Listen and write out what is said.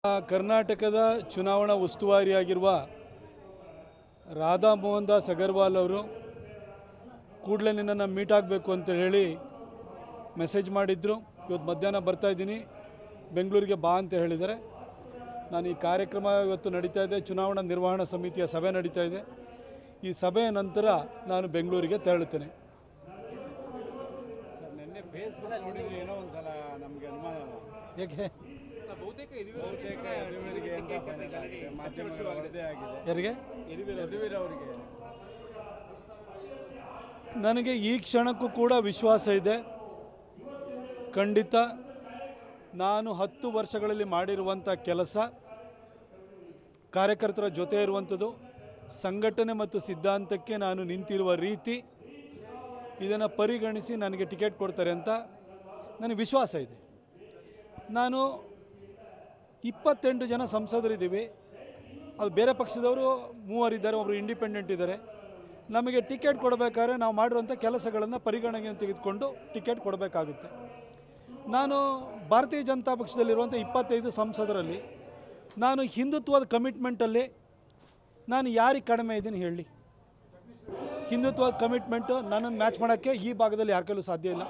ಕರ್ನಾಟಕದ ಚುನಾವಣಾ ಉಸ್ತುವಾರಿಯಾಗಿರುವ ರಾಧಾ ಮೋಹನ್ ದಾಸ್ ಅಗರ್ವಾಲ್ ಅವರು ಕೂಡಲೇ ನಿನ್ನನ್ನು ಮೀಟ್ ಆಗಬೇಕು ಅಂತ ಹೇಳಿ ಮೆಸೇಜ್ ಮಾಡಿದ್ರು. ಇವತ್ತು ಮಧ್ಯಾಹ್ನ ಬರ್ತಾಯಿದ್ದೀನಿ, ಬೆಂಗಳೂರಿಗೆ ಬಾ ಅಂತ ಹೇಳಿದ್ದಾರೆ. ನಾನು ಈ ಕಾರ್ಯಕ್ರಮ ಇವತ್ತು ನಡೀತಾ ಇದೆ, ಚುನಾವಣಾ ನಿರ್ವಹಣಾ ಸಮಿತಿಯ ಸಭೆ ನಡೀತಾ ಇದೆ. ಈ ಸಭೆಯ ನಂತರ ನಾನು ಬೆಂಗಳೂರಿಗೆ ತೆರಳುತ್ತೇನೆ. ನಿನ್ನೆ ಫೇಸ್ಬುಕ್ ನೋಡಿದ್ರೆ ಏನೋ ಒಂದ್ಸಲ ನಮಗೆ ಅನುಮಾನ ಯಾಕೆ ಯಾರಿಗೆ ನನಗೆ ಈ ಕ್ಷಣಕ್ಕೂ ಕೂಡ ವಿಶ್ವಾಸ ಇದೆ. ಖಂಡಿತ ನಾನು 10 ವರ್ಷಗಳಲ್ಲಿ ಮಾಡಿರುವಂಥ ಕೆಲಸ, ಕಾರ್ಯಕರ್ತರ ಜೊತೆ ಇರುವಂಥದ್ದು, ಸಂಘಟನೆ ಮತ್ತು ಸಿದ್ಧಾಂತಕ್ಕೆ ನಾನು ನಿಂತಿರುವ ರೀತಿ, ಇದನ್ನು ಪರಿಗಣಿಸಿ ನನಗೆ ಟಿಕೆಟ್ ಕೊಡ್ತಾರೆ ಅಂತ ನನಗೆ ವಿಶ್ವಾಸ ಇದೆ. ನಾನು 28 ಜನ ಸಂಸದರಿದ್ದೀವಿ. ಅದು ಬೇರೆ ಪಕ್ಷದವರು 3 ಇದ್ದಾರೆ, ಒಬ್ಬರು ಇಂಡಿಪೆಂಡೆಂಟ್ ಇದ್ದಾರೆ. ನಮಗೆ ಟಿಕೆಟ್ ಕೊಡಬೇಕಾದ್ರೆ ನಾವು ಮಾಡಿರುವಂಥ ಕೆಲಸಗಳನ್ನು ಪರಿಗಣನೆಗೆ ತೆಗೆದುಕೊಂಡು ಟಿಕೆಟ್ ಕೊಡಬೇಕಾಗುತ್ತೆ. ನಾನು ಭಾರತೀಯ ಜನತಾ ಪಕ್ಷದಲ್ಲಿರುವಂಥ 25 ಸಂಸದರಲ್ಲಿ ನಾನು ಹಿಂದುತ್ವದ ಕಮಿಟ್ಮೆಂಟಲ್ಲಿ ನಾನು ಯಾರಿಗೆ ಕಡಿಮೆ ಇದ್ದೀನಿ ಹೇಳಿ? ಹಿಂದುತ್ವದ ಕಮಿಟ್ಮೆಂಟು ನನ್ನನ್ನು ಮ್ಯಾಚ್ ಮಾಡೋಕ್ಕೆ ಈ ಭಾಗದಲ್ಲಿ ಯಾರ ಕೈಲೂ ಸಾಧ್ಯ ಇಲ್ಲ.